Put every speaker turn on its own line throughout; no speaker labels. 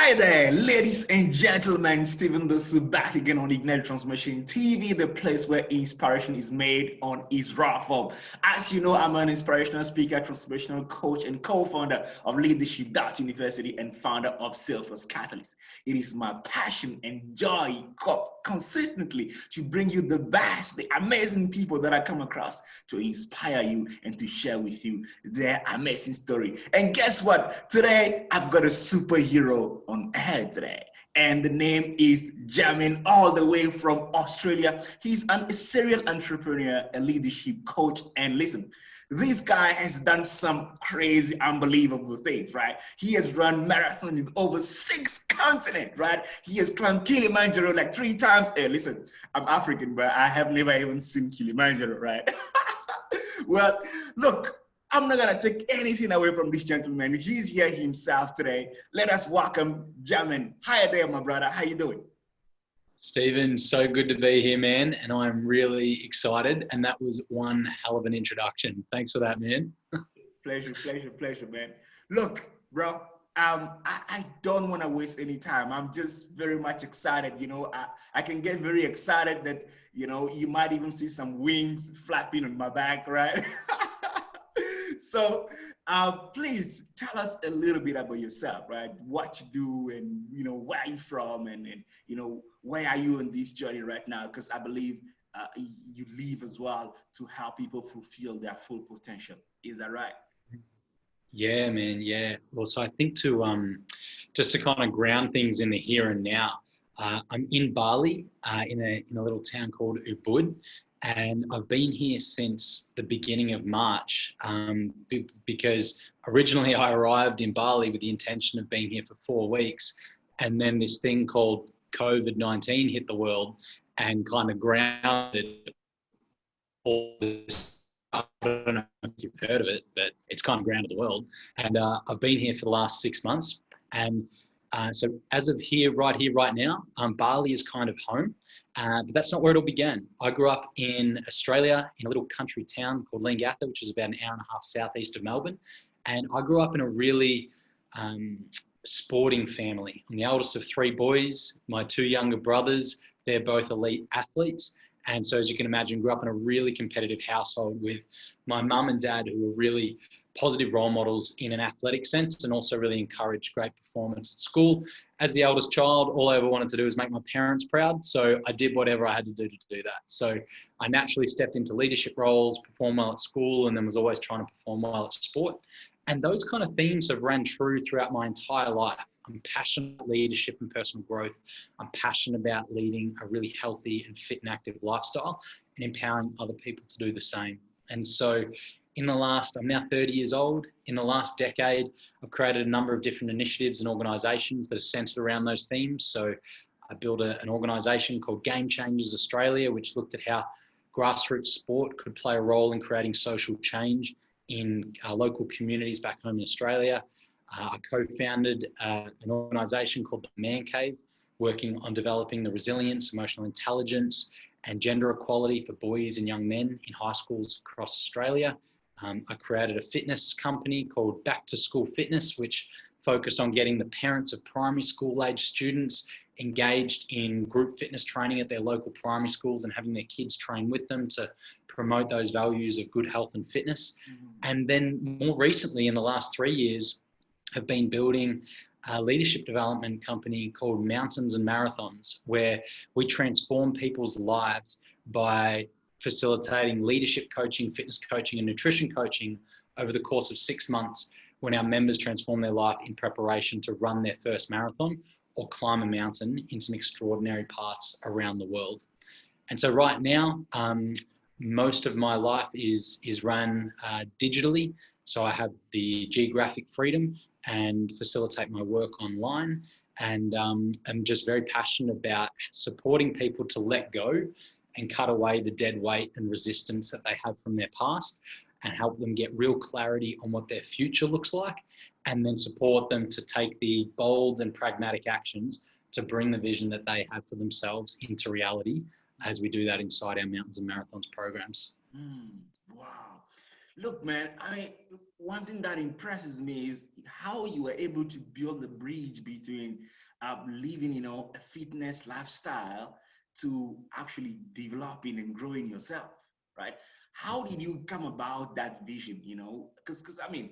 Hi there, ladies and gentlemen. Stephen Dossou back again on Ignite Transformation TV, the place where inspiration is made on its raw form. As you know, I'm an inspirational speaker, transformational coach, and co-founder of Leadership University and founder of Self-First Catalyst. It is my passion and joy consistently to bring you the best, the amazing people that I come across to inspire you and to share with you their amazing story. And guess what? Today, I've got a superhero on air today, and the name is Jamin, all the way from Australia. He's a serial entrepreneur, a leadership coach, and listen, this guy has done some crazy, unbelievable things, right? He has run marathons in over 6 continents, right? He has climbed Kilimanjaro like 3 times. Hey, listen, I'm African, but I have never even seen Kilimanjaro, right? Well, look, I'm not gonna take anything away from this gentleman. He's here himself today. Let us welcome Jamin. Hi there, my brother. How you doing?
Stephen, so good to be here, man. And I'm really excited. And that was one hell of an introduction. Thanks for that, man.
Pleasure, man. Look, bro, I don't want to waste any time. I'm just very much excited. You know, I can get very excited that, you know, you might even see some wings flapping on my back, right? So please tell us a little bit about yourself, right? What you do and, you know, where are you from and you know, where are you in this journey right now? Because I believe you live as well to help people fulfill their full potential. Is that right?
Yeah, man. Yeah. Well, so I think just to kind of ground things in the here and now, I'm in Bali, in a little town called Ubud. And I've been here since the beginning of March because originally I arrived in Bali with the intention of being here for 4 weeks. And then this thing called COVID-19 hit the world and kind of grounded all this. I don't know if you've heard of it, but it's kind of grounded the world. And I've been here for the last 6 months. And so as of right now, Bali is kind of home. But that's not where it all began. I grew up in Australia in a little country town called Leongatha, which is about an hour and a half southeast of Melbourne. And I grew up in a really sporting family. I'm the eldest of 3 boys. My 2 younger brothers, they're both elite athletes. And so as you can imagine, grew up in a really competitive household with my mum and dad who were really positive role models in an athletic sense and also really encouraged great performance at school. As the eldest child, all I ever wanted to do was make my parents proud. So I did whatever I had to do that. So I naturally stepped into leadership roles, performed well at school, and then was always trying to perform well at sport. And those kind of themes have ran true throughout my entire life. I'm passionate about leadership and personal growth. I'm passionate about leading a really healthy and fit and active lifestyle and empowering other people to do the same. And so I'm now 30 years old. In the last decade, I've created a number of different initiatives and organisations that are centred around those themes. So I built an organisation called Game Changers Australia, which looked at how grassroots sport could play a role in creating social change in local communities back home in Australia. I co-founded an organisation called the Man Cave, working on developing the resilience, emotional intelligence, and gender equality for boys and young men in high schools across Australia. I created a fitness company called Back to School Fitness, which focused on getting the parents of primary school age students engaged in group fitness training at their local primary schools and having their kids train with them to promote those values of good health and fitness. And then more recently, in the last 3 years, have been building a leadership development company called Mountains and Marathons, where we transform people's lives by facilitating leadership coaching, fitness coaching, and nutrition coaching over the course of 6 months when our members transform their life in preparation to run their first marathon or climb a mountain in some extraordinary parts around the world. And so right now, most of my life is run digitally. So I have the geographic freedom and facilitate my work online. And I'm just very passionate about supporting people to let go and cut away the dead weight and resistance that they have from their past and help them get real clarity on what their future looks like, and then support them to take the bold and pragmatic actions to bring the vision that they have for themselves into reality as we do that inside our Mountains and Marathons programs.
Wow. Look, man, one thing that impresses me is how you were able to build a bridge between living, a fitness lifestyle to actually developing and growing yourself, right? How did you come about that vision, Because I mean,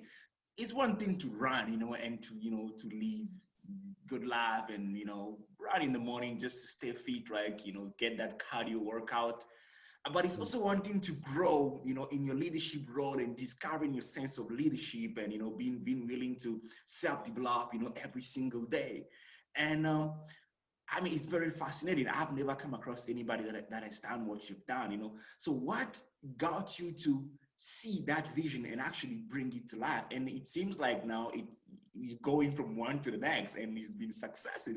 it's one thing to run, and to live good life and, run in the morning just to stay fit, right? Get that cardio workout, but it's also wanting to grow, in your leadership role and discovering your sense of leadership and, being willing to self-develop, every single day. And it's very fascinating. I've never come across anybody that has done what you've done, So what got you to see that vision and actually bring it to life? And it seems like now you're going from one to the next, and it's been success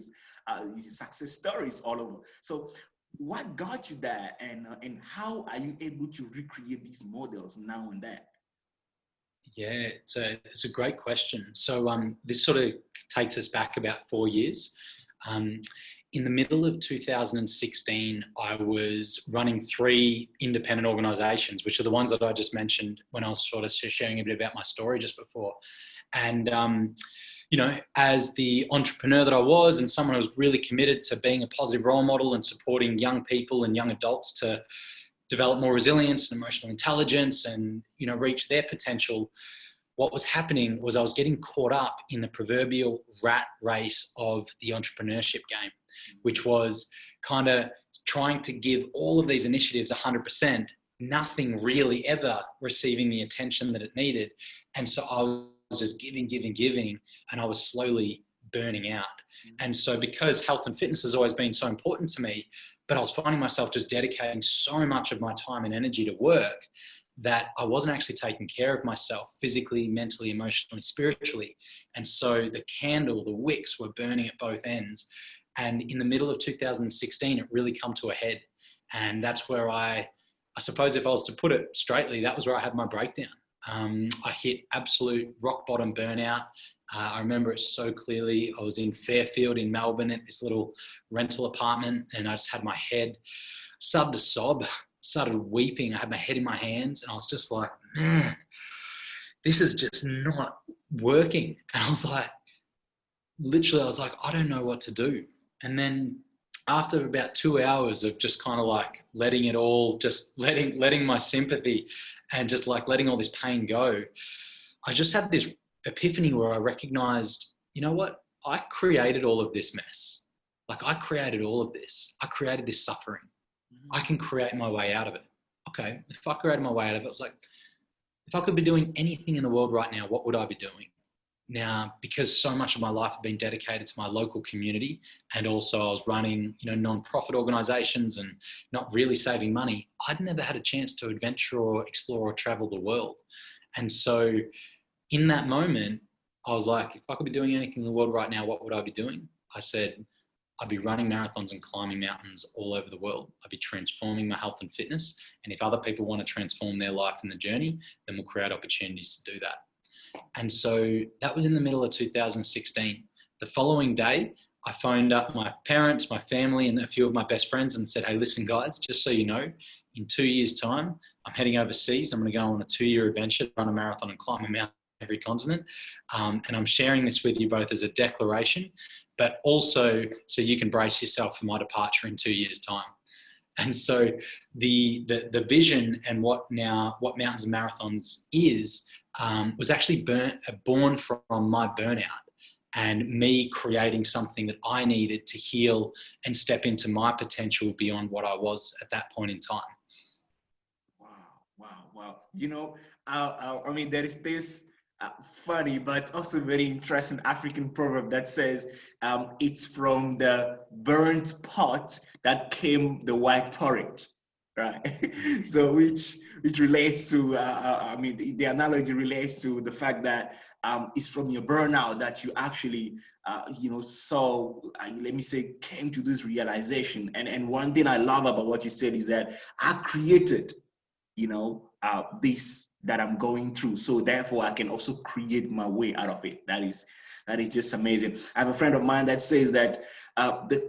stories all over. So what got you there, and how are you able to recreate these models now and then?
Yeah, it's a great question. So this sort of takes us back about 4 years. In the middle of 2016, I was running 3 independent organizations, which are the ones that I just mentioned when I was sort of sharing a bit about my story just before. And, as the entrepreneur that I was, and someone who was really committed to being a positive role model and supporting young people and young adults to develop more resilience and emotional intelligence and, reach their potential, what was happening was I was getting caught up in the proverbial rat race of the entrepreneurship game, which was kind of trying to give all of these initiatives 100%, nothing really ever receiving the attention that it needed. And so I was just giving, and I was slowly burning out. And so because health and fitness has always been so important to me, but I was finding myself just dedicating so much of my time and energy to work that I wasn't actually taking care of myself physically, mentally, emotionally, spiritually. And so the wicks were burning at both ends. And in the middle of 2016, it really come to a head. And that's where I suppose if I was to put it straightly, that was where I had my breakdown. I hit absolute rock bottom burnout. I remember it so clearly. I was in Fairfield in Melbourne at this little rental apartment, and I just had my head, started to sob, started weeping. I had my head in my hands, and I was just like, man, this is just not working. And I was like, I don't know what to do. And then after about 2 hours of just kind of like letting it all, just letting my sympathy and just like letting all this pain go, I just had this epiphany where I recognized, you know what? I created all of this mess. Like I created all of this. I created this suffering. I can create my way out of it. Okay, if I created my way out of it, I was like, if I could be doing anything in the world right now, what would I be doing? Now, because so much of my life had been dedicated to my local community, and also I was running, non-profit organizations and not really saving money, I'd never had a chance to adventure or explore or travel the world. And so in that moment, I was like, if I could be doing anything in the world right now, what would I be doing? I said, I'd be running marathons and climbing mountains all over the world. I'd be transforming my health and fitness. And if other people want to transform their life in the journey, then we'll create opportunities to do that. And so that was in the middle of 2016. The following day, I phoned up my parents, my family, and a few of my best friends and said, hey, listen, guys, just so you know, in 2 years' time, I'm heading overseas. I'm going to go on a 2-year adventure, run a marathon and climb a mountain every continent. And I'm sharing this with you both as a declaration, but also so you can brace yourself for my departure in 2 years' time. And so the vision and what Mountains and Marathons is, was actually born from my burnout and me creating something that I needed to heal and step into my potential beyond what I was at that point in time.
Wow. There is this funny but also very interesting African proverb that says, it's from the burnt pot that came the white porridge. Right. So which relates to, the analogy relates to the fact that it's from your burnout that you actually, came to this realization. And one thing I love about what you said is that I created, this that I'm going through. So therefore I can also create my way out of it. That is just amazing. I have a friend of mine that says that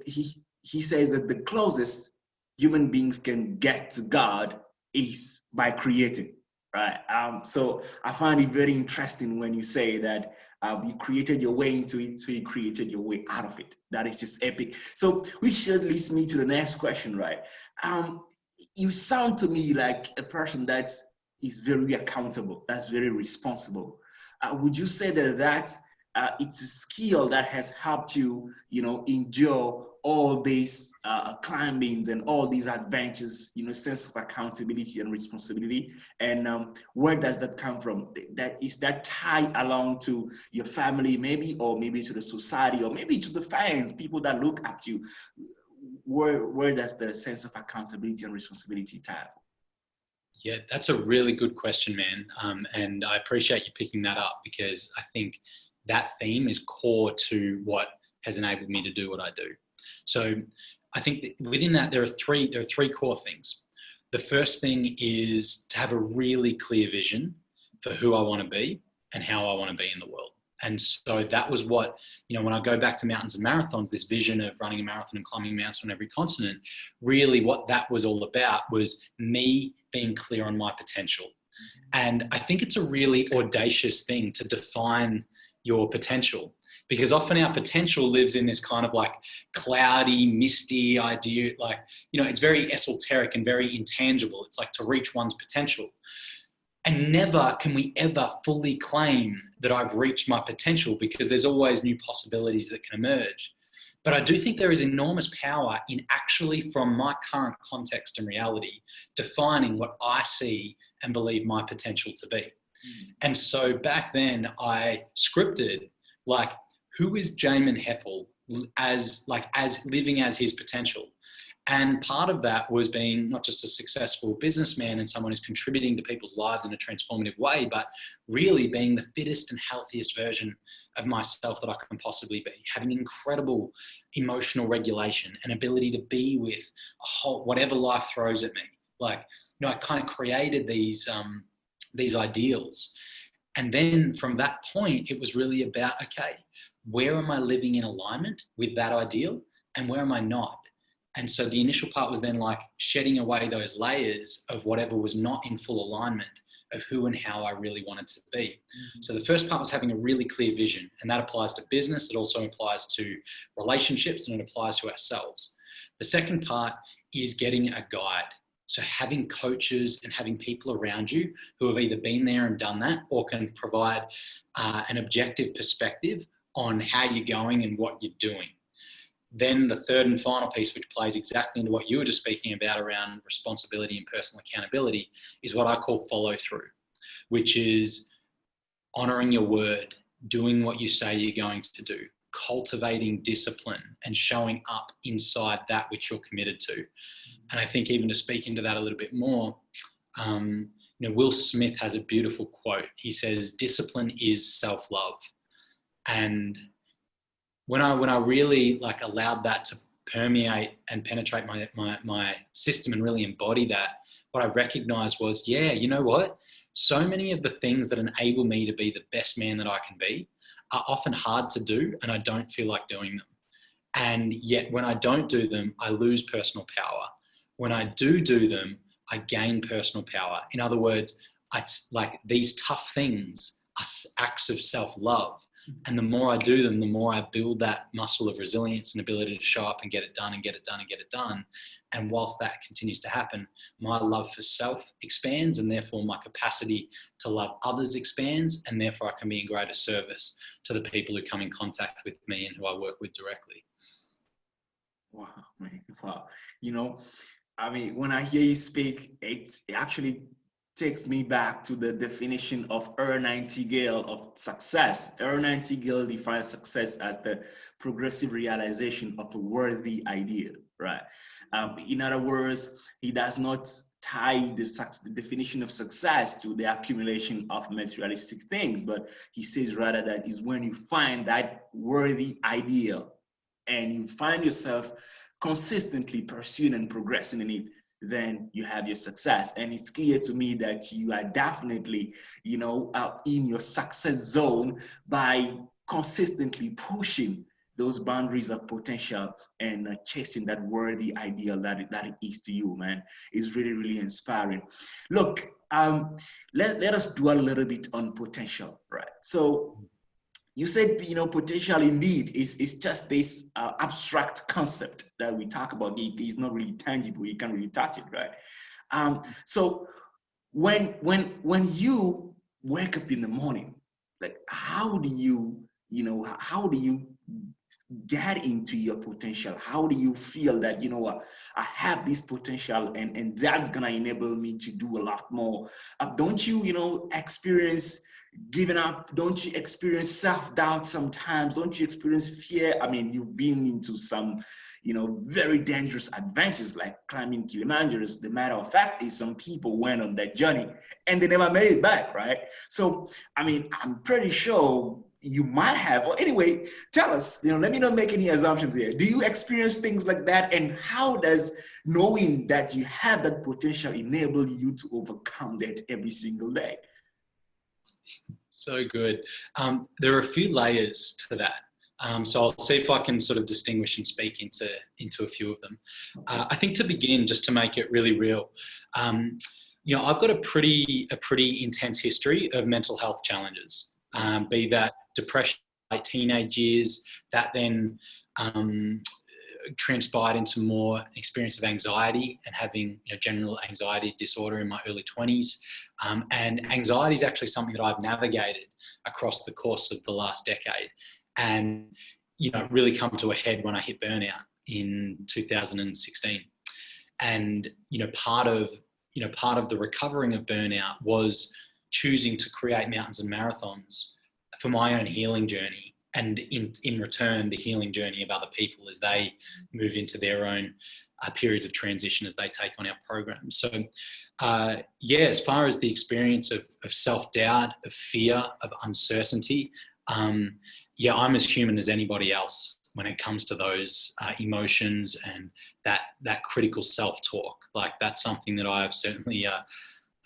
he says that the closest human beings can get to God is by creating. Right. So I find it very interesting when you say that you created your way into it, so you created your way out of it. That is just epic. So, which leads me to the next question, right? Um, you sound to me like a person that is very accountable, that's very responsible. Would you say that it's a skill that has helped you, endure all these climbings and all these adventures, sense of accountability and responsibility? And where does that come from? That tied along to your family, maybe, or maybe to the society, or maybe to the fans, people that look up to you? Where does the sense of accountability and responsibility tie?
Yeah, that's a really good question, man. And I appreciate you picking that up because I think that theme is core to what has enabled me to do what I do. So I think that within that there are three core things. The first thing is to have a really clear vision for who I want to be and how I want to be in the world. And so that was what, when I go back to mountains and marathons, this vision of running a marathon and climbing mountains on every continent, really what that was all about was me being clear on my potential. And I think it's a really audacious thing to define your potential, because often our potential lives in this kind of like cloudy, misty idea. Like, it's very esoteric and very intangible. It's like to reach one's potential. And never can we ever fully claim that I've reached my potential, because there's always new possibilities that can emerge. But I do think there is enormous power in actually, from my current context and reality, defining what I see and believe my potential to be. And so back then I scripted, like, who is Jamin Heppel as living as his potential? And part of that was being not just a successful businessman and someone who's contributing to people's lives in a transformative way, but really being the fittest and healthiest version of myself that I can possibly be, having incredible emotional regulation and ability to be with whatever life throws at me. Like, I kind of created these ideals. And then from that point, it was really about, okay, where am I living in alignment with that ideal and where am I not? And so the initial part was then like shedding away those layers of whatever was not in full alignment of who and how I really wanted to be. Mm-hmm. So the first part was having a really clear vision, and that applies to business. It also applies to relationships, and it applies to ourselves. The second part is getting a guide. So having coaches and having people around you who have either been there and done that, or can provide an objective perspective on how you're going and what you're doing. Then the third and final piece, which plays exactly into what you were just speaking about around responsibility and personal accountability, is what I call follow through, which is honoring your word, doing what you say you're going to do, cultivating discipline and showing up inside that which you're committed to. And I think even to speak into that a little bit more, Will Smith has a beautiful quote. He says, discipline is self-love. And when I really allowed that to permeate and penetrate my system and really embody that, what I recognized was, you know what? So many of the things that enable me to be the best man that I can be are often hard to do, and I don't feel like doing them. And yet when I don't do them, I lose personal power. When I do them, I gain personal power. In other words, these tough things are acts of self-love. And the more I do them, the more I build that muscle of resilience and ability to show up and get it done and get it done and get it done. And whilst that continues to happen, my love for self expands, and therefore my capacity to love others expands, and therefore I can be in greater service to the people who come in contact with me and who I work with directly.
Wow, man. Wow. When I hear you speak, it actually takes me back to the definition of Earl Nightingale of success. Earl Nightingale defines success as the progressive realization of a worthy idea, right? In other words, he does not tie the definition of success to the accumulation of materialistic things, but he says rather that is when you find that worthy ideal and you find yourself consistently pursuing and progressing in it, then you have your success. And it's clear to me that you are definitely, in your success zone by consistently pushing those boundaries of potential and chasing that worthy ideal that it is to you, man, is really, really inspiring. Look, let us dwell a little bit on potential, right? So you said, potential indeed is just this abstract concept that we talk about. It is not really tangible. You can't really touch it, right? So when you wake up in the morning, like how do you get into your potential? How do you feel that, what, I have this potential and that's gonna enable me to do a lot more? Don't you, experience giving up? Don't you experience self-doubt sometimes? Don't you experience fear? I mean, you've been into some, very dangerous adventures like climbing Kilimanjaro. The matter of fact is some people went on that journey and they never made it back, right? So, I mean, I'm pretty sure you might have, or anyway, tell us, let me not make any assumptions here. Do you experience things like that? And how does knowing that you have that potential enable you to overcome that every single day?
So good. There are a few layers to that. So I'll see if I can sort of distinguish and speak into a few of them. I think to begin, just to make it really real, I've got a pretty intense history of mental health challenges, be that depression, like teenage years, that then transpired into more experience of anxiety and having general anxiety disorder in my early 20s. And anxiety is actually something that I've navigated across the course of the last decade, and really come to a head when I hit burnout in 2016. And part of the recovering of burnout was choosing to create mountains and marathons for my own healing journey, and in return the healing journey of other people as they move into their own periods of transition as they take on our programs. So as far as the experience of self-doubt, of fear, of uncertainty, I'm as human as anybody else when it comes to those emotions and that critical self-talk. Like, that's something that I've certainly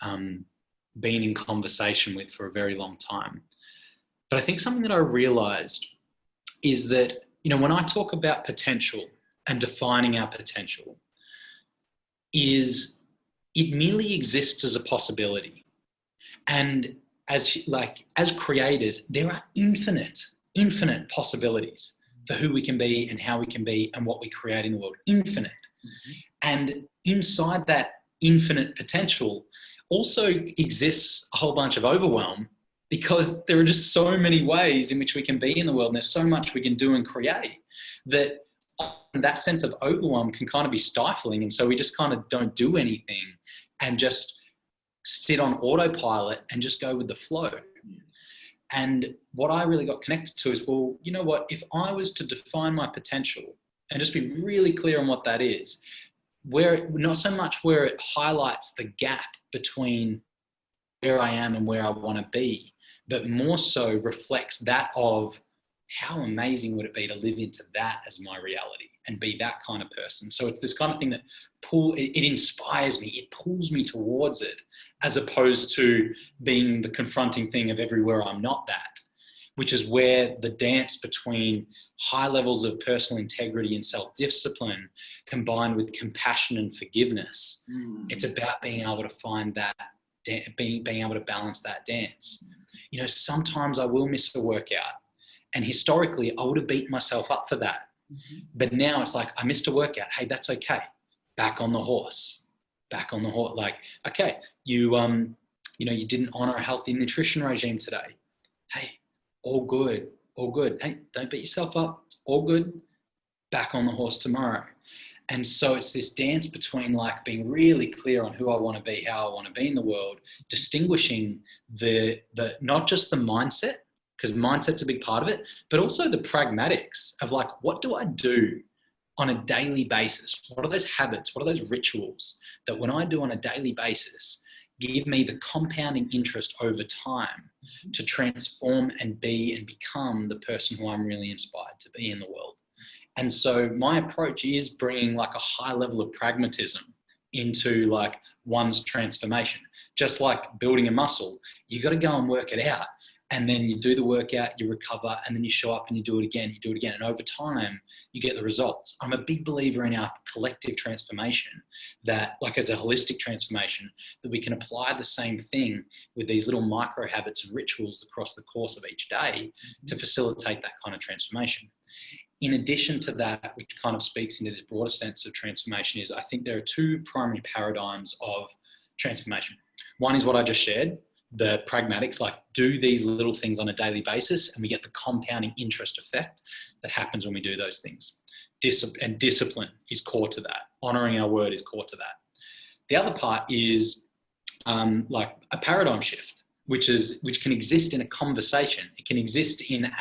been in conversation with for a very long time. But I think something that I realized is that, when I talk about potential and defining our potential, is it merely exists as a possibility. And as creators, there are infinite possibilities for who we can be and how we can be and what we create in the world. Infinite. Mm-hmm. And inside that infinite potential also exists a whole bunch of overwhelm, because there are just so many ways in which we can be in the world, and there's so much we can do and create that sense of overwhelm can kind of be stifling. And so we just kind of don't do anything and just sit on autopilot and just go with the flow. And what I really got connected to is, well, you know what, if I was to define my potential and just be really clear on what that is, not so much where it highlights the gap between where I am and where I want to be, but more so reflects that of how amazing would it be to live into that as my reality and be that kind of person. So it's this kind of thing that it inspires me, it pulls me towards it, as opposed to being the confronting thing of everywhere I'm not that, which is where the dance between high levels of personal integrity and self-discipline combined with compassion and forgiveness. It's about being able to find that, being able to balance that dance. Sometimes I will miss a workout, and historically I would have beaten myself up for that. Mm-hmm. But now it's like, I missed a workout. Hey, that's okay. Back on the horse. Like, okay, you didn't honor a healthy nutrition regime today. Hey, all good. Hey, don't beat yourself up. All good. Back on the horse tomorrow. And so it's this dance between like being really clear on who I want to be, how I want to be in the world, distinguishing the not just the mindset, because mindset's a big part of it, but also the pragmatics of like, what do I do on a daily basis? What are those habits? What are those rituals that when I do on a daily basis give me the compounding interest over time to transform and be and become the person who I'm really inspired to be in the world? And so my approach is bringing like a high level of pragmatism into like one's transformation. Just like building a muscle, you got to go and work it out. And then you do the workout, you recover, and then you show up and you do it again, you do it again. And over time, you get the results. I'm a big believer in our collective transformation, that like as a holistic transformation, that we can apply the same thing with these little micro habits and rituals across the course of each day to facilitate that kind of transformation. In addition to that, which kind of speaks into this broader sense of transformation, is I think there are two primary paradigms of transformation. One is what I just shared, the pragmatics, like do these little things on a daily basis, and we get the compounding interest effect that happens when we do those things. And discipline is core to that. Honoring our word is core to that. The other part is like a paradigm shift, which can exist in a conversation. It can exist in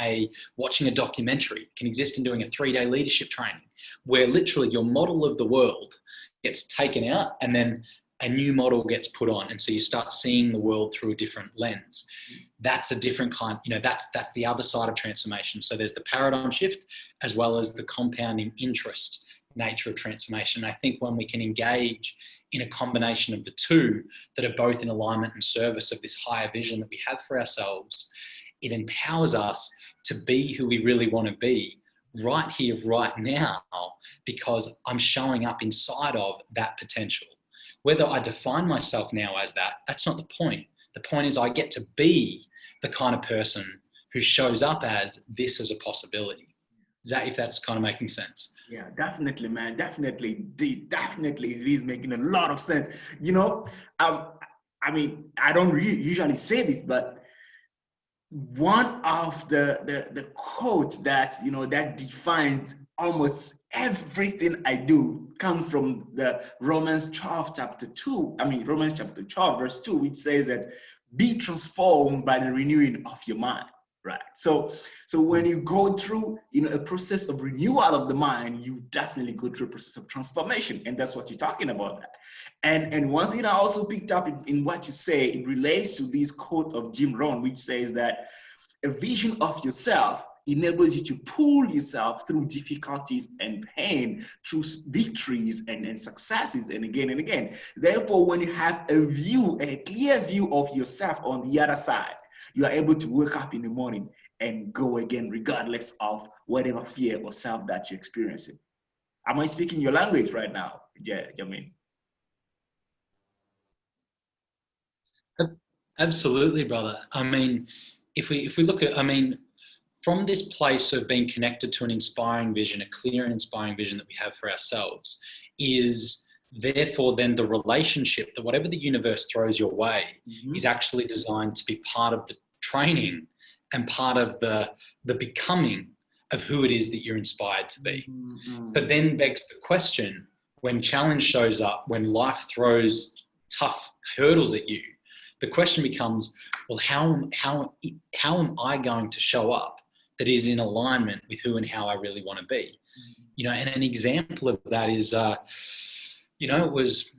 watching a documentary. It can exist in doing a 3-day leadership training, where literally your model of the world gets taken out and then a new model gets put on. And so you start seeing the world through a different lens. That's a different kind, that's the other side of transformation. So there's the paradigm shift as well as the compounding interest nature of transformation. I think when we can engage in a combination of the two that are both in alignment and service of this higher vision that we have for ourselves, it empowers us to be who we really want to be right here, right now, because I'm showing up inside of that potential. Whether I define myself now as that, that's not the point. The point is I get to be the kind of person who shows up as this as a possibility. If that's kind of making sense.
Yeah, definitely, man. Definitely. Definitely. It is making a lot of sense. I mean, I don't usually say this, but one of the quotes that, that defines almost everything I do comes from the Romans 12, Romans chapter 12, verse 2, which says that be transformed by the renewing of your mind. Right. So when you go through, a process of renewal of the mind, you definitely go through a process of transformation. And that's what you're talking about. And one thing I also picked up in what you say, it relates to this quote of Jim Rohn, which says that a vision of yourself enables you to pull yourself through difficulties and pain, through victories and successes, and again. Therefore, when you have a clear view of yourself on the other side, you are able to wake up in the morning and go again, regardless of whatever fear or self that you're experiencing. Am I speaking your language right now, Jamin?
Absolutely, brother. I mean, if we look at, from this place of being connected to an inspiring vision, a clear and inspiring vision that we have for ourselves, is therefore then the relationship that whatever the universe throws your way is actually designed to be part of the training and part of the becoming of who it is that you're inspired to be. So then begs the question, when challenge shows up, when life throws tough hurdles at you, the question becomes, well, how am I going to show up that is in alignment with who and how I really want to be? And an example of that is, it was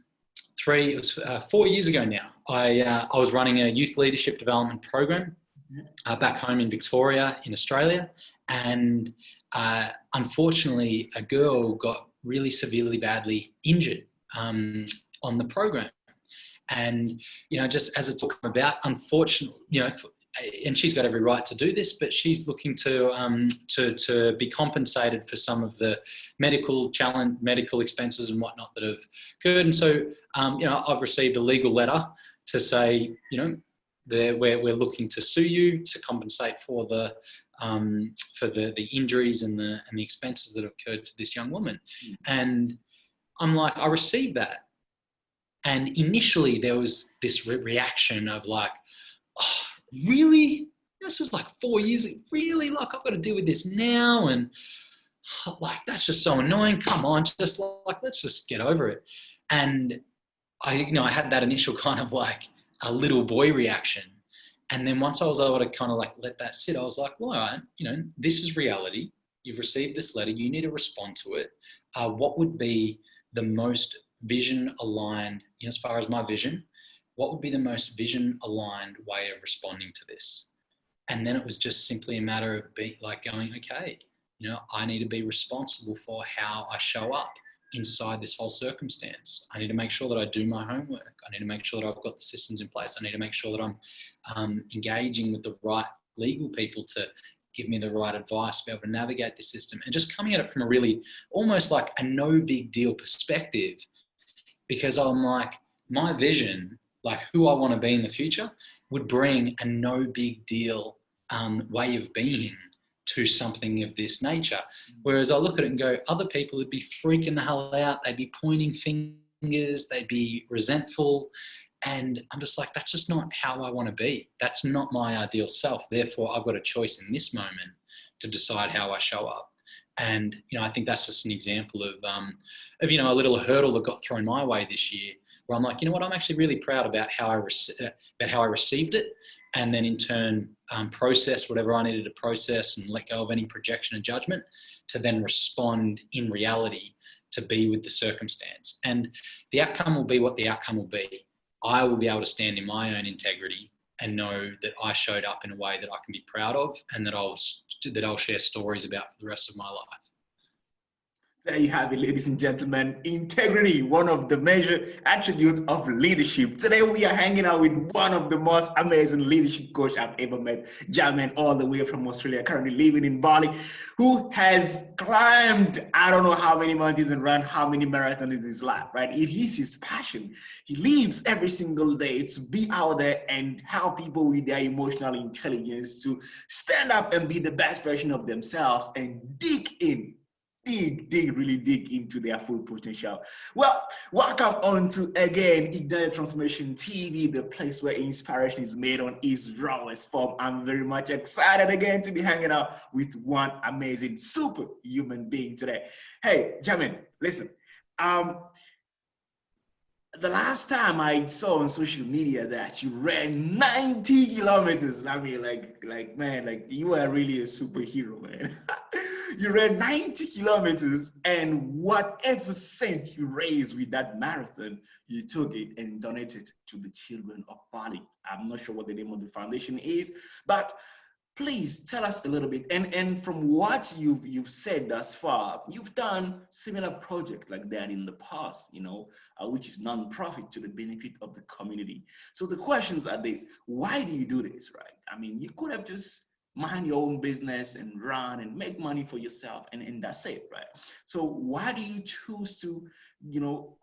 4 years ago now. I was running a youth leadership development program back home in Victoria, in Australia. And unfortunately, a girl got really severely badly injured on the program. And, just as it's all come about, unfortunately, and she's got every right to do this, but she's looking to be compensated for some of the medical expenses and whatnot that have occurred. And so, I've received a legal letter to say, we're looking to sue you to compensate for the injuries and the expenses that have occurred to this young woman. And I'm like, I received that. And initially there was this reaction of like, oh, really? This is like 4 years ago. Really? Like, I've got to deal with this now? And like, that's just so annoying. Come on, just like, let's just get over it. And I had that initial kind of like a little boy reaction. And then once I was able to kind of like let that sit, I was like, well, all right, this is reality. You've received this letter. You need to respond to it. What would be the most vision aligned, as far as my vision, what would be the most vision aligned way of responding to this? And then it was just simply a matter of going, okay, I need to be responsible for how I show up inside this whole circumstance. I need to make sure that I do my homework. I need to make sure that I've got the systems in place. I need to make sure that I'm engaging with the right legal people to give me the right advice, be able to navigate the system, and just coming at it from a really almost like a no big deal perspective, because I'm like, my vision, like who I want to be in the future, would bring a no big deal way of being to something of this nature. Whereas I look at it and go, other people would be freaking the hell out. They'd be pointing fingers. They'd be resentful. And I'm just like, that's just not how I want to be. That's not my ideal self. Therefore, I've got a choice in this moment to decide how I show up. And, I think that's just an example of a little hurdle that got thrown my way this year, where I'm like, you know what, I'm actually really proud about how I received it, and then in turn process whatever I needed to process and let go of any projection and judgment to then respond in reality to be with the circumstance. And the outcome will be what the outcome will be. I will be able to stand in my own integrity and know that I showed up in a way that I can be proud of, and that I'll share stories about for the rest of my life.
There you have it, ladies and gentlemen. Integrity, one of the major attributes of leadership. Today we are hanging out with one of the most amazing leadership coach I've ever met, Jamin, all the way from Australia, currently living in Bali, who has climbed, I don't know how many mountains and run how many marathons in his life, right? It is his passion. He lives every single day to be out there and help people with their emotional intelligence to stand up and be the best version of themselves and really dig into their full potential. Well, welcome on to again Ignite Transformation TV, the place where inspiration is made on its rawest form. I'm very much excited again to be hanging out with one amazing super human being today. Hey, Jamin, listen. The last time I saw on social media that you ran 90 kilometers, I mean, man, like you are really a superhero, man. You ran 90 kilometers, and whatever cent you raised with that marathon, you took it and donated to the children of Bali. I'm not sure what the name of the foundation is, but please tell us a little bit. And from what you've said thus far, you've done similar projects like that in the past, which is non-profit to the benefit of the community. So the questions are this: why do you do this, right? I mean, you could have just mind your own business and run and make money for yourself, and that's it, right? So why do you choose to,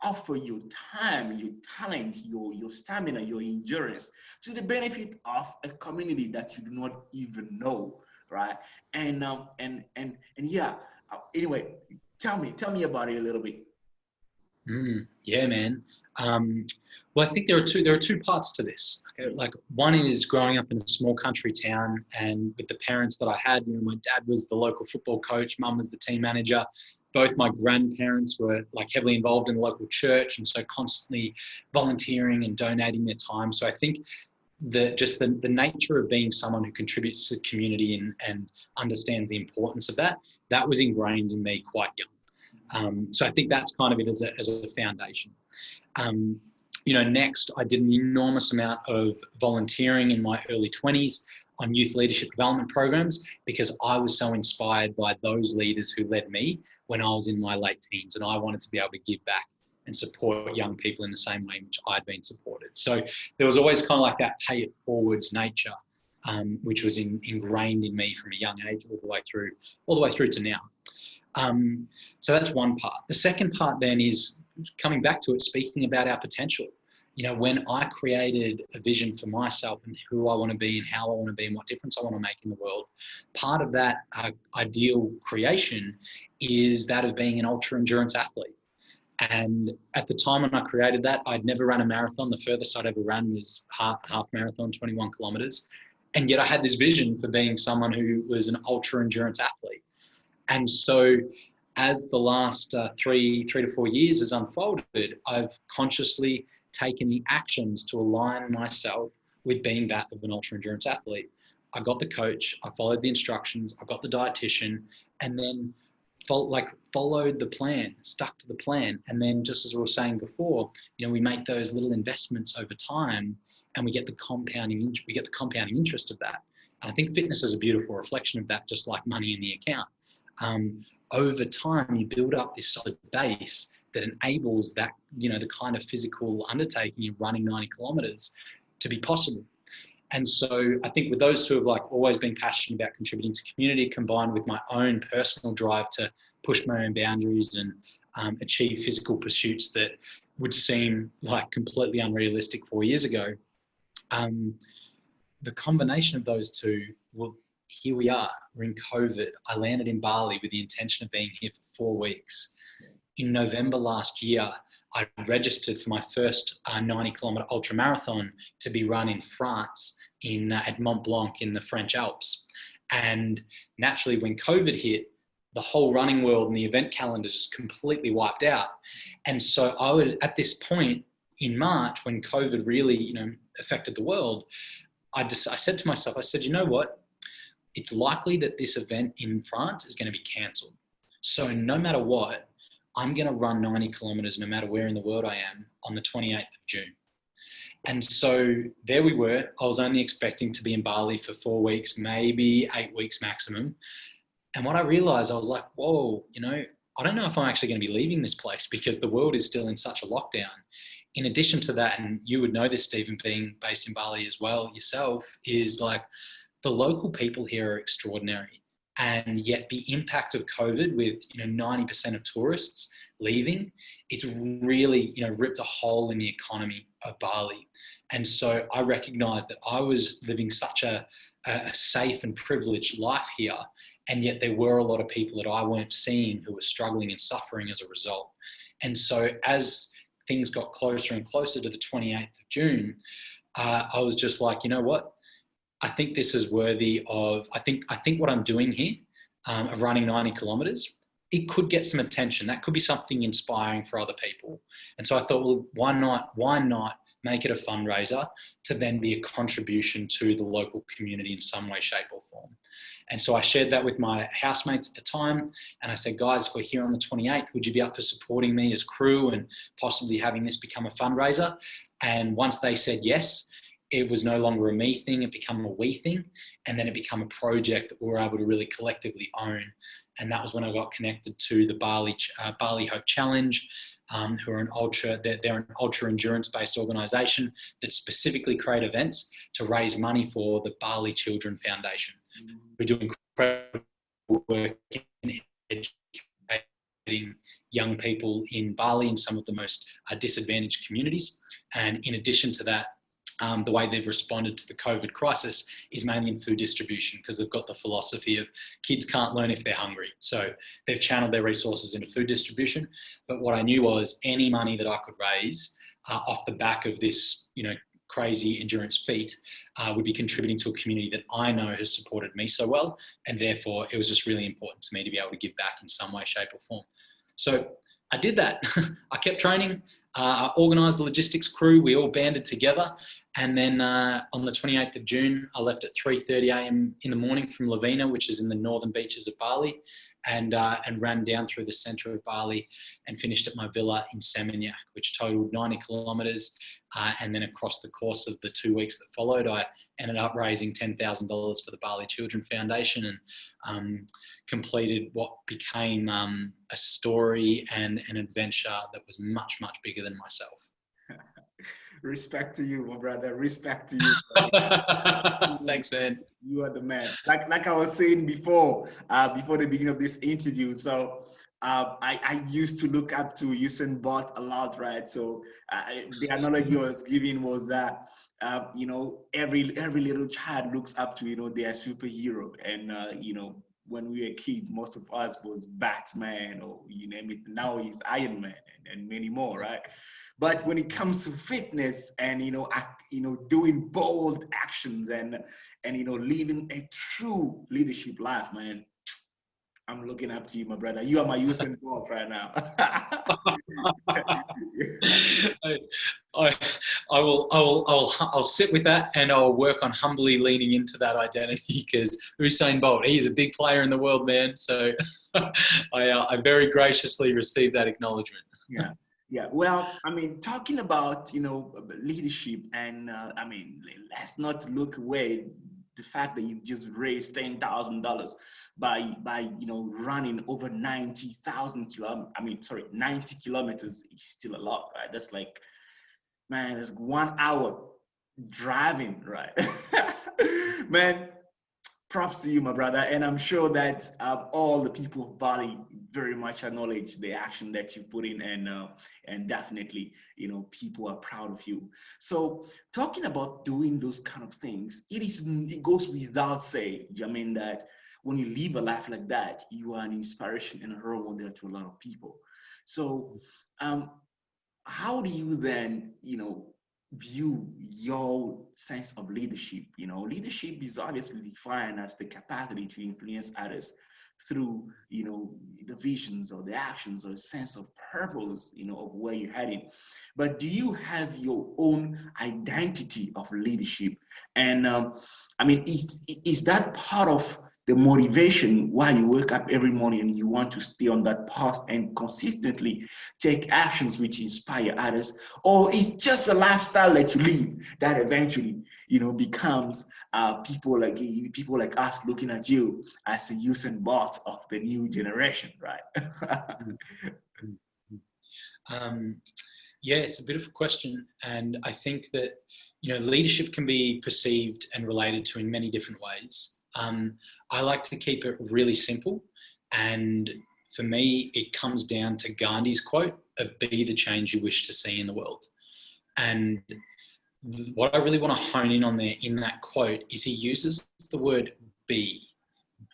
offer your time, your talent, your stamina, your endurance to the benefit of a community that you do not even know, right? And yeah. Anyway, tell me about it a little bit.
Yeah, man. Well, I think there are two parts to this. Okay? Like, one is growing up in a small country town, and with the parents that I had, my dad was the local football coach, mum was the team manager. Both my grandparents were like heavily involved in the local church, and so constantly volunteering and donating their time. So I think the nature of being someone who contributes to the community and understands the importance of that was ingrained in me quite young. So I think that's kind of it as a foundation. Next, I did an enormous amount of volunteering in my early 20s on youth leadership development programs, because I was so inspired by those leaders who led me when I was in my late teens, and I wanted to be able to give back and support young people in the same way in which I'd been supported. So there was always kind of like that pay it forwards nature, which was ingrained in me from a young age all the way through to now. So that's one part. The second part then is coming back to it, speaking about our potential. When I created a vision for myself and who I want to be and how I want to be and what difference I want to make in the world, part of that ideal creation is that of being an ultra endurance athlete. And at the time when I created that, I'd never run a marathon. The furthest I'd ever ran was half marathon, 21 kilometers. And yet I had this vision for being someone who was an ultra endurance athlete. And so as the last 3 to 4 years has unfolded, I've consciously taken the actions to align myself with being that of an ultra endurance athlete. I got the coach, I followed the instructions, I got the dietitian, and then followed the plan, stuck to the plan. And then, just as we were saying before, we make those little investments over time, and we get the compounding interest of that. And I think fitness is a beautiful reflection of that, just like money in the account. over time you build up this solid base that enables that, the kind of physical undertaking of running 90 kilometers to be possible. And so I think with those two of like always being passionate about contributing to community, combined with my own personal drive to push my own boundaries and achieve physical pursuits that would seem like completely unrealistic 4 years ago, the combination of those two, well, here we are. We're in COVID. I landed in Bali with the intention of being here for 4 weeks. In November last year, I registered for my first 90-kilometer ultra marathon to be run in France at Mont Blanc in the French Alps. And naturally, when COVID hit, the whole running world and the event calendar just completely wiped out. And so I would, at this point in March, when COVID really, affected the world, I said to myself, I said, you know what? It's likely that this event in France is going to be cancelled. So no matter what, I'm going to run 90 kilometers no matter where in the world I am on the 28th of June. And so there we were. I was only expecting to be in Bali for 4 weeks, maybe 8 weeks maximum. And what I realized, I was like, whoa, I don't know if I'm actually going to be leaving this place because the world is still in such a lockdown. In addition to that, and you would know this, Stephen, being based in Bali as well yourself, is like the local people here are extraordinary. And yet the impact of COVID with, 90% of tourists leaving, it's really, ripped a hole in the economy of Bali. And so I recognized that I was living such a safe and privileged life here. And yet there were a lot of people that I weren't seeing who were struggling and suffering as a result. And so as things got closer and closer to the 28th of June, I was just like, you know what? I think this is worthy of, I think what I'm doing here, of running 90 kilometers, it could get some attention. That could be something inspiring for other people. And so I thought, well, why not make it a fundraiser to then be a contribution to the local community in some way, shape or form. And so I shared that with my housemates at the time. And I said, guys, if we're here on the 28th, would you be up for supporting me as crew and possibly having this become a fundraiser? And once they said yes, it was no longer a me thing, it became a we thing. And then it became a project that we were able to really collectively own. And that was when I got connected to the Bali Hope Challenge, who are they're an ultra endurance based organisation that specifically create events to raise money for the Bali Children Foundation. We do incredible work in educating young people in Bali in some of the most disadvantaged communities. And in addition to that, the way they've responded to the COVID crisis is mainly in food distribution, because they've got the philosophy of kids can't learn if they're hungry. So they've channeled their resources into food distribution. But what I knew was any money that I could raise off the back of this, crazy endurance feat would be contributing to a community that I know has supported me so well. And therefore it was just really important to me to be able to give back in some way, shape or form. So I did that. I kept training. I organised the logistics crew. We all banded together. And then on the 28th of June, I left at 3:30 a.m. in the morning from Lavina, which is in the northern beaches of Bali, and ran down through the centre of Bali and finished at my villa in Seminyak, which totaled 90 kilometres. And then across the course of the 2 weeks that followed, I ended up raising $10,000 for the Bali Children Foundation and completed what became a story and an adventure that was much, much bigger than myself.
Respect to you, my brother. Respect to you.
Thanks, man.
You are the man. Like I was saying before the beginning of this interview. So I used to look up to Usain Bolt a lot, right? So the analogy I was giving was that every little child looks up to their superhero, and when we were kids, most of us was Batman or you name it. Now he's Iron Man and many more, right? But when it comes to fitness and doing bold actions and living a true leadership life, man, I'm looking up to you, my brother. You are my Usain Bolt right now.
I'll sit with that, and I'll work on humbly leaning into that identity, because Usain Bolt, he's a big player in the world, man. So I very graciously received that acknowledgement.
Yeah. Yeah, well, talking about, leadership, and let's not look away. the fact that you just raised $10,000 by running over 90 kilometers is still a lot, right? That's like, man, it's 1 hour driving, right? Man, props to you, my brother. And I'm sure that all the people of Bali very much acknowledge the action that you put in, and definitely, people are proud of you. So talking about doing those kind of things, it goes without saying, Jamin, that when you live a life like that, you are an inspiration and a role model to a lot of people. So how do you then, view your sense of leadership? Leadership is obviously defined as the capacity to influence others through, the visions or the actions or a sense of purpose, of where you're heading. But do you have your own identity of leadership? And is that part of the motivation why you wake up every morning and you want to stay on that path and consistently take actions which inspire others? Or it's just a lifestyle that you live that eventually, becomes people like us looking at you as a Usain Bolt of the new generation, right?
Yeah, it's a bit of a question. And I think that, leadership can be perceived and related to in many different ways. I like to keep it really simple. And for me, it comes down to Gandhi's quote of be the change you wish to see in the world. And what I really want to hone in on there in that quote is he uses the word be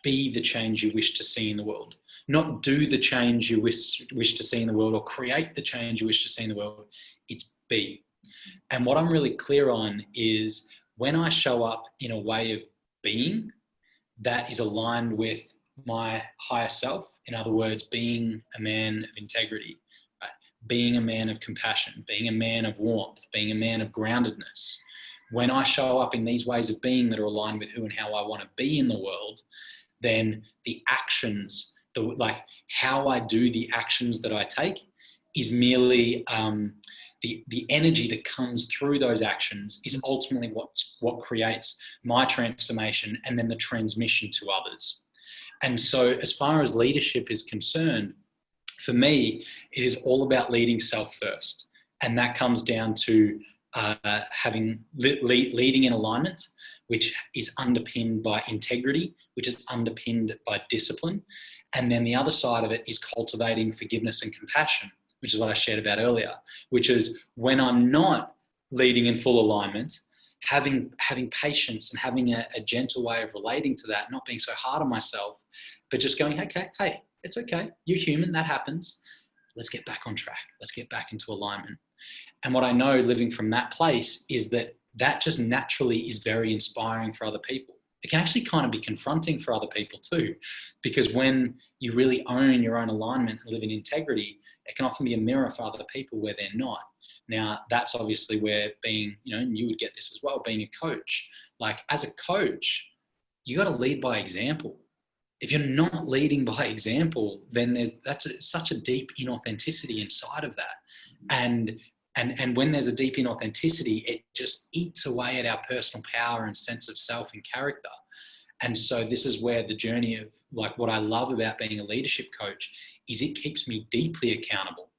the change you wish to see in the world. Not do the change you wish to see in the world or create the change you wish to see in the world. It's be. And what I'm really clear on is when I show up in a way of being that is aligned with my higher self, in other words, being a man of integrity, right? Being a man of compassion, being a man of warmth, being a man of groundedness. When I show up in these ways of being that are aligned with who and how I want to be in the world, then the actions, how I do the actions that I take is merely the energy that comes through those actions is ultimately what creates my transformation and then the transmission to others. And so as far as leadership is concerned, for me, it is all about leading self first. And that comes down to leading in alignment, which is underpinned by integrity, which is underpinned by discipline. And then the other side of it is cultivating forgiveness and compassion, which is what I shared about earlier, which is when I'm not leading in full alignment, having patience and having a gentle way of relating to that, not being so hard on myself, but just going, okay, hey, it's okay. You're human, that happens. Let's get back on track. Let's get back into alignment. And what I know living from that place is that just naturally is very inspiring for other people. It can actually kind of be confronting for other people too, because when you really own your own alignment and live in integrity, it can often be a mirror for other people where they're not. Now, that's obviously where being, and you would get this as well, being a coach. Like as a coach, you got to lead by example. If you're not leading by example, then that's such a deep inauthenticity inside of that. And when there's a deep inauthenticity, it just eats away at our personal power and sense of self and character. And so this is where the journey of what I love about being a leadership coach is it keeps me deeply accountable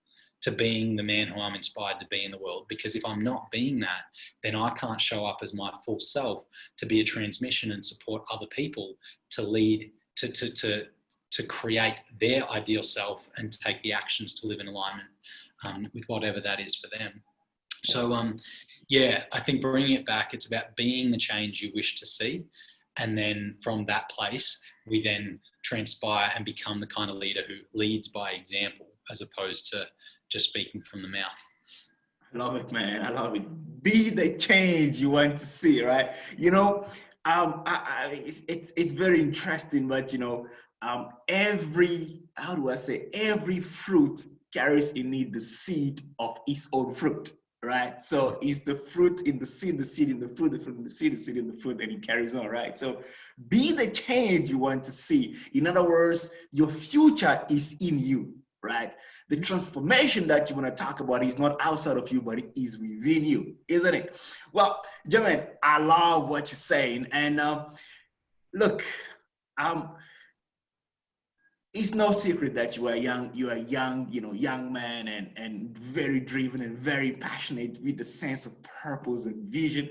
to being the man who I'm inspired to be in the world. Because if I'm not being that, then I can't show up as my full self to be a transmission and support other people to lead, to create their ideal self and take the actions to live in alignment with whatever that is for them. So, I think bringing it back, it's about being the change you wish to see. And then from that place, we then transpire and become the kind of leader who leads by example, as opposed to just speaking from the mouth.
I love it, man. I love it. Be the change you want to see, right? It's very interesting, but every fruit carries in it the seed of its own fruit, right? So it's the fruit in the seed in the fruit, the fruit in the seed in the fruit, and it carries on, right? So be the change you want to see. In other words, your future is in you. right? The transformation that you want to talk about is not outside of you, but it is within you, isn't it? Well, Jamin, I love what you're saying. And look, um, it's no secret that you are young, young man and very driven and very passionate with the sense of purpose and vision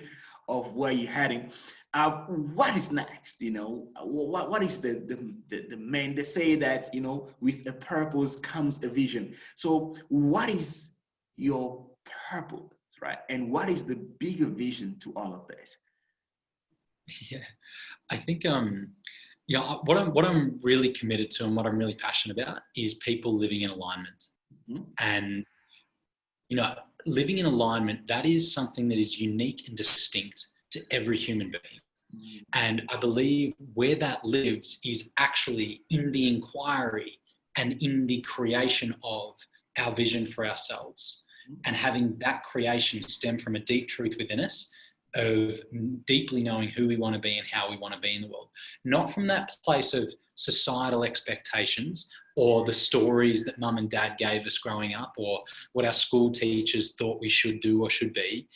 of where you're heading. What is next? What is the main? They say that with a purpose comes a vision. So what is your purpose, right? And what is the bigger vision to all of this?
Yeah, I think what I'm really committed to and what I'm really passionate about is people living in alignment.
Mm-hmm.
And living in alignment, that is something that is unique and distinct to every human being. Mm-hmm. And I believe where that lives is actually in the inquiry and in the creation of our vision for ourselves, and having that creation stem from a deep truth within us of deeply knowing who we want to be and how we want to be in the world. Not from that place of societal expectations or the stories that mum and dad gave us growing up or what our school teachers thought we should do or should be.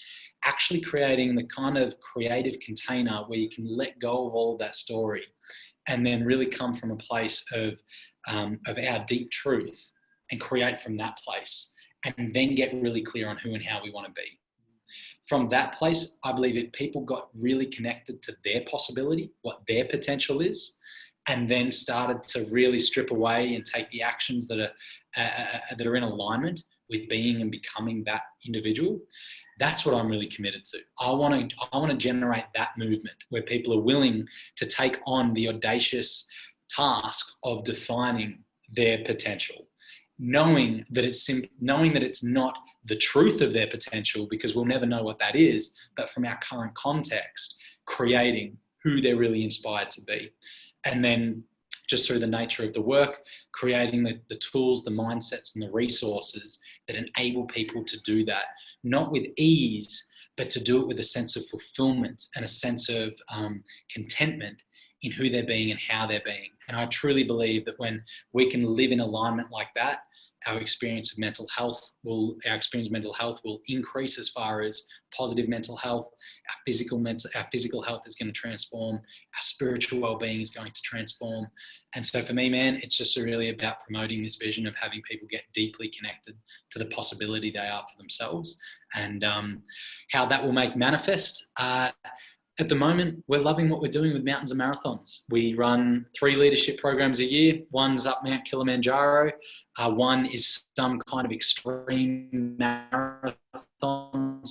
Actually creating the kind of creative container where you can let go of all of that story and then really come from a place of our deep truth and create from that place, and then get really clear on who and how we want to be. From that place, I believe if people got really connected to their possibility, what their potential is, and then started to really strip away and take the actions that are in alignment with being and becoming that individual, that's what I'm really committed to. I want to generate that movement where people are willing to take on the audacious task of defining their potential, knowing that it's not the truth of their potential, because we'll never know what that is, but from our current context, creating who they're really inspired to be. And then just through the nature of the work, creating the tools, the mindsets and the resources that enable people to do that, not with ease, but to do it with a sense of fulfillment and a sense of contentment in who they're being and how they're being. And I truly believe that when we can live in alignment like that, our experience of mental health will increase as far as positive mental health. Our physical health is going to transform. Our spiritual well-being is going to transform. And so for me, man, it's just really about promoting this vision of having people get deeply connected to the possibility they are for themselves, and how that will make manifest. At the moment, we're loving what we're doing with mountains and marathons. We run 3 leadership programs a year. One's up Mount Kilimanjaro. One is some kind of extreme marathon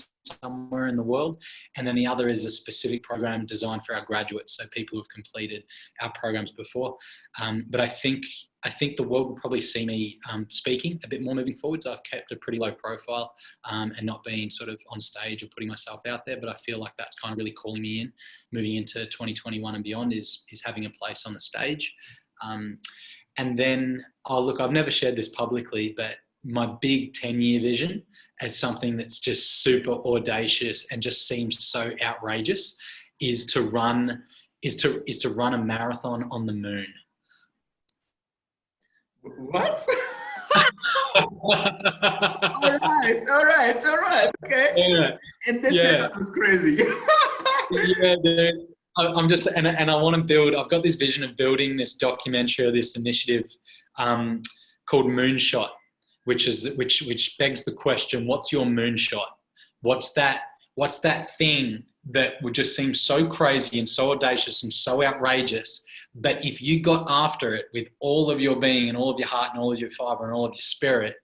somewhere in the world. And then the other is a specific program designed for our graduates, so people who've completed our programs before. But I think the world will probably see me speaking a bit more moving forward. So I've kept a pretty low profile and not being sort of on stage or putting myself out there. But I feel like that's kind of really calling me in, moving into 2021 and beyond, is having a place on the stage. And then, I've never shared this publicly, but my big 10-year vision as something that's just super audacious and just seems so outrageous is to run a marathon on the moon.
What? all right. Okay.
Yeah.
And this was crazy.
Yeah, dude. I'm just, and I want to build, I've got this vision of building this documentary or this initiative called Moonshot, which begs the question, what's your moonshot? What's that thing that would just seem so crazy and so audacious and so outrageous, but if you got after it with all of your being and all of your heart and all of your fiber and all of your spirit,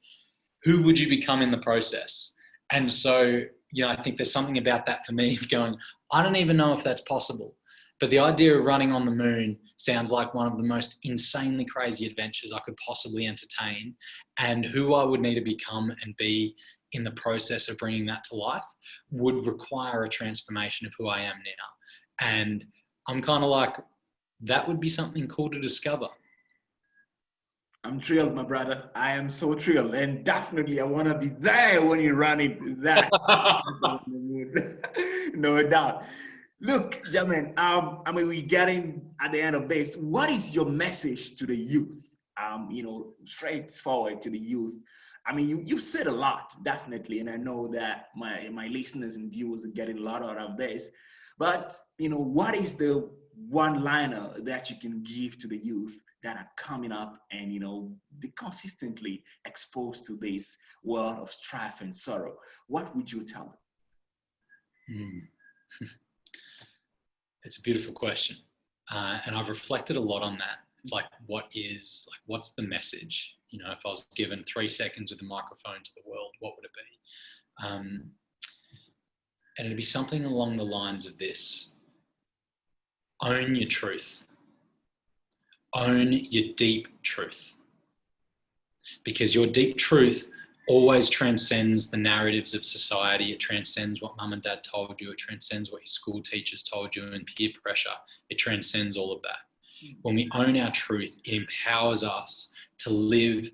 who would you become in the process? And so, I think there's something about that for me going, I don't even know if that's possible. But the idea of running on the moon sounds like one of the most insanely crazy adventures I could possibly entertain. And who I would need to become and be in the process of bringing that to life would require a transformation of who I am now. And I'm kind of like, that would be something cool to discover.
I'm thrilled, my brother. I am so thrilled. And definitely I want to be there when you run it that. No doubt. Look, Jamin, we're getting at the end of this. What is your message to the youth straightforward to the youth. I mean, you've said a lot, definitely, and I know that my listeners and viewers are getting a lot out of this. But what is the one liner that you can give to the youth that are coming up and they consistently exposed to this world of strife and sorrow? What would you tell them?
It's a beautiful question, and I've reflected a lot on that. It's like, what's the message? If I was given 3 seconds with a microphone to the world, what would it be? And it'd be something along the lines of this: own your truth, own your deep truth, because your deep truth always transcends the narratives of society. It transcends what mum and dad told you. It transcends what your school teachers told you and peer pressure. It transcends all of that. When we own our truth, it empowers us to live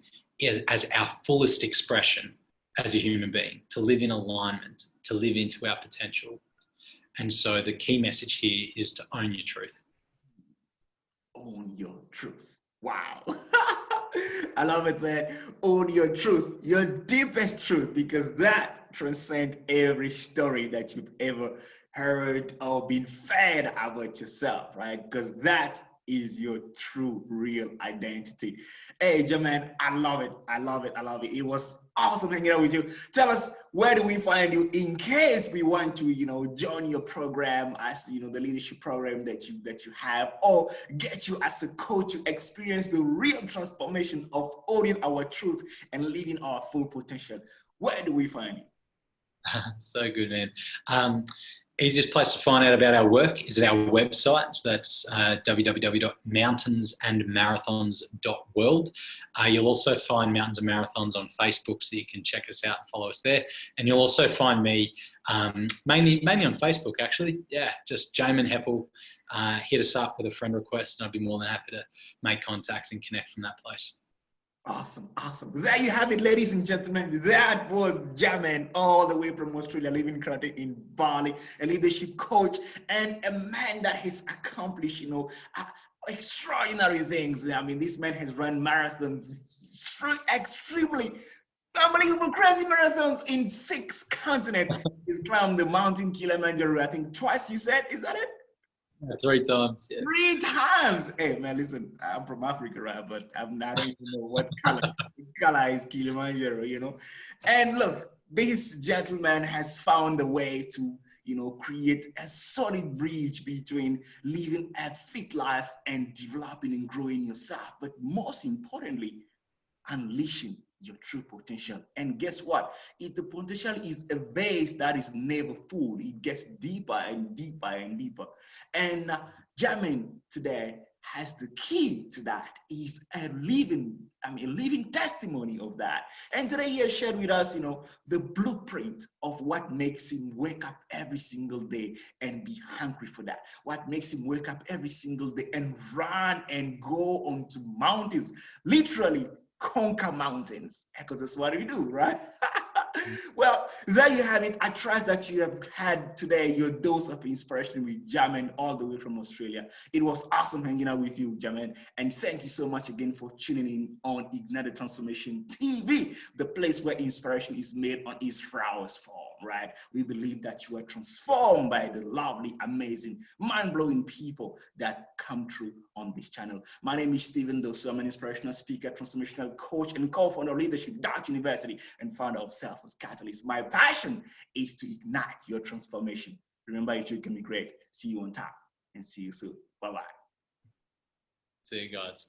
as our fullest expression as a human being, to live in alignment, to live into our potential. And so the key message here is to own your truth.
Own your truth. Wow. I love it, man. Own your truth, your deepest truth, because that transcends every story that you've ever heard or been fed about yourself, right? Because that is your true, real identity. Hey, Jamin, I love it. I love it. I love it. It was awesome hanging out with you. Tell us, where do we find you in case we want to, join your program as, the leadership program that you have, or get you as a coach to experience the real transformation of owning our truth and living our full potential. Where do we find you?
So good, man. Easiest place to find out about our work is at our website. So that's www.mountainsandmarathons.world. You'll also find Mountains and Marathons on Facebook, so you can check us out and follow us there. And you'll also find me mainly on Facebook, actually. Yeah, just Jamin Heppel. Hit us up with a friend request, and I'd be more than happy to make contacts and connect from that place.
Awesome, awesome. There you have it, ladies and gentlemen. That was Jamin, all the way from Australia, living currently in Bali, a leadership coach and a man that has accomplished, extraordinary things. I mean, this man has run marathons, extremely unbelievable, crazy marathons in 6 continents. He's climbed the mountain Kilimanjaro, I think twice, you said, is that it?
3 times. Yeah.
3 times. Hey man, listen, I'm from Africa, right? But I don't even know what color is Kilimanjaro, And look, this gentleman has found a way to, create a solid bridge between living a fit life and developing and growing yourself. But most importantly, unleashing your true potential. And guess what? If the potential is a base that is never full, it gets deeper and deeper and deeper. And Jamin today has the key to that. Is a living testimony of that. And today he has shared with us, the blueprint of what makes him wake up every single day and be hungry for that. What makes him wake up every single day and run and go onto mountains, literally conquer mountains, because that's what we do, right? Well, there you have it. I trust that you have had today your dose of inspiration with Jamin all the way from Australia. It was awesome hanging out with you, Jamin. And thank you so much again for tuning in on Ignited Transformation TV, the place where inspiration is made on its rawest form, right? We believe that you are transformed by the lovely, amazing, mind-blowing people that come through on this channel. My name is Stephen Dossou. I'm an inspirational speaker, transformational coach, and co-founder of Leadership University and founder of Self as Catalyst. My passion is to ignite your transformation. Remember, you too can be great. See you on top and see you soon. Bye-bye.
See you guys.